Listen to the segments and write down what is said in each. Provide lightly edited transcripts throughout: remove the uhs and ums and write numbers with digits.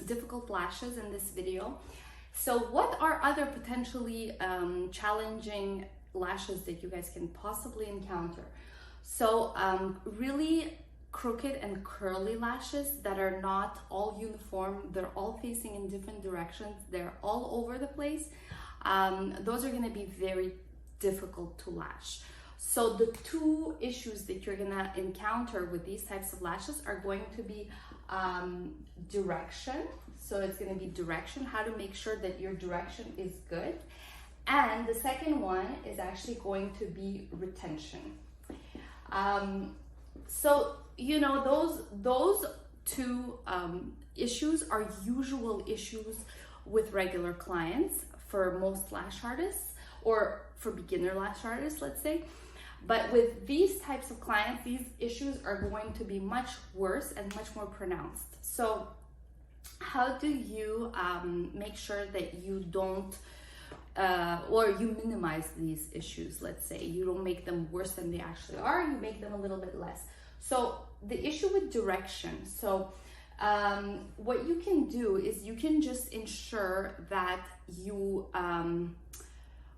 difficult lashes in this video. So what are other potentially challenging lashes that you guys can possibly encounter? So really crooked and curly lashes that are not all uniform, they're all facing in different directions, they're all over the place. Those are going to be very difficult to lash. So the two issues that you're going to encounter with these types of lashes are going to be direction. So it's going to be direction, how to make sure that your direction is good. And the second one is actually going to be retention. So, you know, those two issues are usual issues with regular clients for most lash artists, or for beginner lash artists, let's say. But with these types of clients, these issues are going to be much worse and much more pronounced. So how do you make sure that you don't, or you minimize these issues, let's say? You don't make them worse than they actually are, you make them a little bit less. So the issue with direction, so what you can do is you can just ensure that you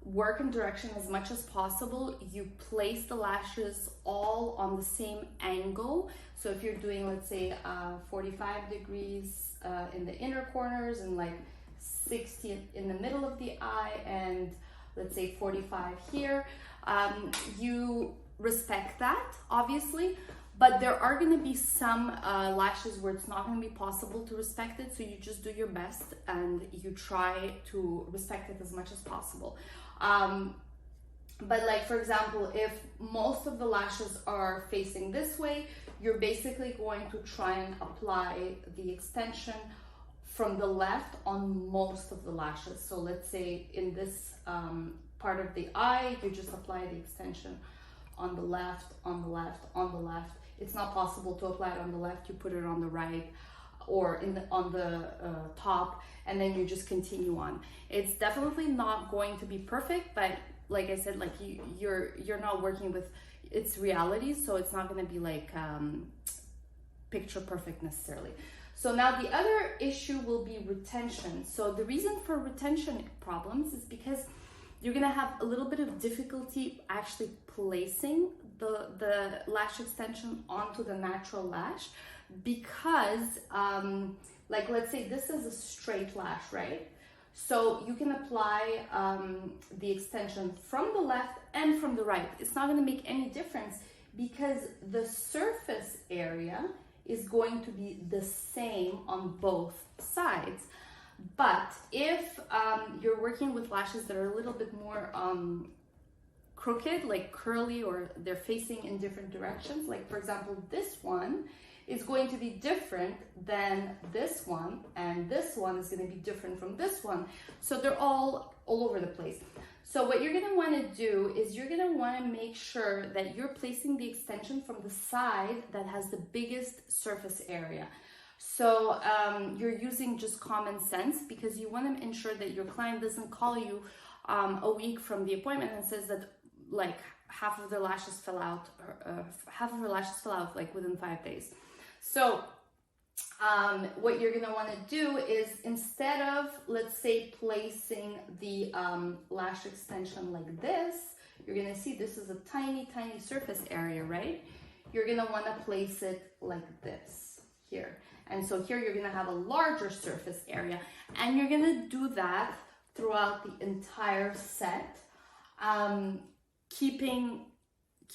work in direction as much as possible. You place the lashes all on the same angle. So if you're doing, let's say, 45 degrees in the inner corners and like 60 in the middle of the eye and let's say 45 here, you respect that, obviously. But there are going to be some lashes where it's not going to be possible to respect it, so you just do your best and you try to respect it as much as possible. But like, for example, if most of the lashes are facing this way, you're basically going to try and apply the extension from the left on most of the lashes. So let's say in this part of the eye, you just apply the extension on the left, on the left, on the left. It's not possible to apply it on the left, you put it on the right or on the top, and then you just continue on. It's definitely not going to be perfect, but like I said, like you're not working with its reality, so it's not going to be like picture perfect necessarily. So now the other issue will be retention. So the reason for retention problems is because you're gonna have a little bit of difficulty actually placing the lash extension onto the natural lash, because like, let's say this is a straight lash, right? So you can apply the extension from the left and from the right. It's not going to make any difference because the surface area is going to be the same on both sides. But if you're working with lashes that are a little bit more crooked, like curly, or they're facing in different directions, like for example, this one is going to be different than this one, and this one is going to be different from this one. So they're all over the place. So what you're going to want to do is you're going to want to make sure that you're placing the extension from the side that has the biggest surface area. So you're using just common sense, because you want to ensure that your client doesn't call you a week from the appointment and says that like half of their lashes fell out, half of her lashes fell out like within 5 days. So what you're gonna want to do is, instead of, let's say, placing the lash extension like this, you're gonna see this is a tiny surface area, right? You're gonna want to place it like this here. And so here you're gonna have a larger surface area, and you're gonna do that throughout the entire set, keeping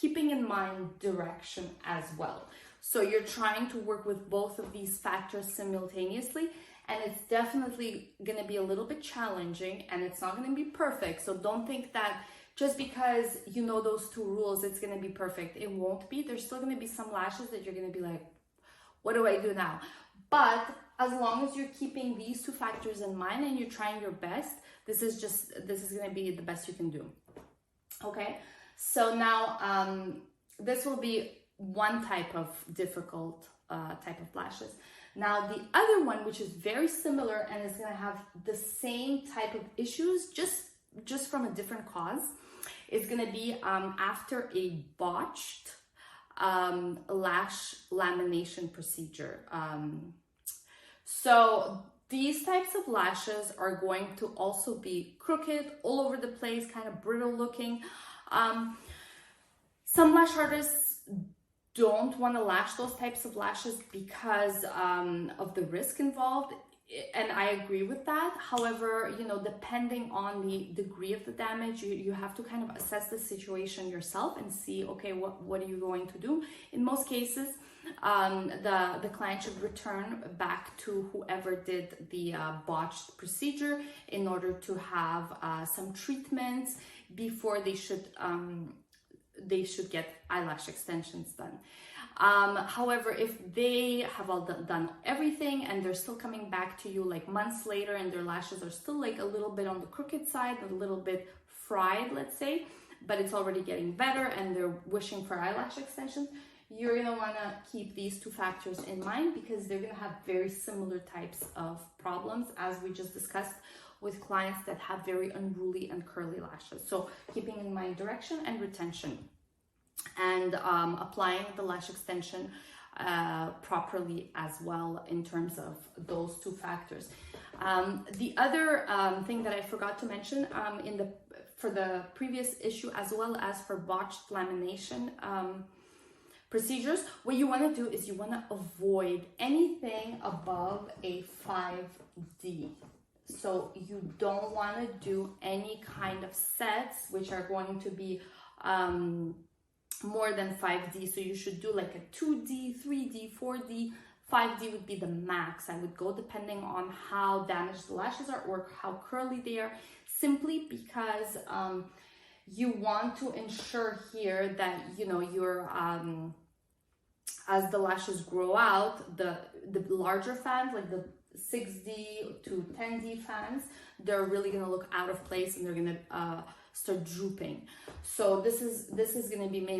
in mind direction as well. So you're trying to work with both of these factors simultaneously, and it's definitely gonna be a little bit challenging, and it's not gonna be perfect. So don't think that just because you know those two rules, it's gonna be perfect. It won't be. There's still gonna be some lashes that you're gonna be like, what do I do now? But as long as you're keeping these two factors in mind and you're trying your best, this is going to be the best you can do. Okay, so now this will be one type of difficult type of lashes. Now the other one, which is very similar and is going to have the same type of issues, just from a different cause, is going to be after a botched lash lamination procedure. So these types of lashes are going to also be crooked, all over the place, kind of brittle looking. Some lash artists don't want to lash those types of lashes because of the risk involved, and I agree with that. However, you know, depending on the degree of the damage, you have to kind of assess the situation yourself and see, okay, what are you going to do? In most cases, the client should return back to whoever did the botched procedure in order to have some treatments before they should get eyelash extensions done. However, if they have all done everything and they're still coming back to you like months later and their lashes are still like a little bit on the crooked side, a little bit fried, let's say, but it's already getting better and they're wishing for eyelash extensions, you're gonna wanna keep these two factors in mind because they're gonna have very similar types of problems as we just discussed with clients that have very unruly and curly lashes. So keeping in mind direction and retention, and applying the lash extension properly as well in terms of those two factors. The other thing that I forgot to mention for the previous issue, as well as for botched lamination procedures, what you want to do is you want to avoid anything above a 5D. So you don't want to do any kind of sets which are going to be more than 5D. So you should do like a 2D, 3D, 4D. 5D would be the max. I would go depending on how damaged the lashes are or how curly they are, simply because you want to ensure here that, you know, you're as the lashes grow out, the larger fans, like the 6D to 10D fans, they're really going to look out of place and they're going to start drooping. So this is going to be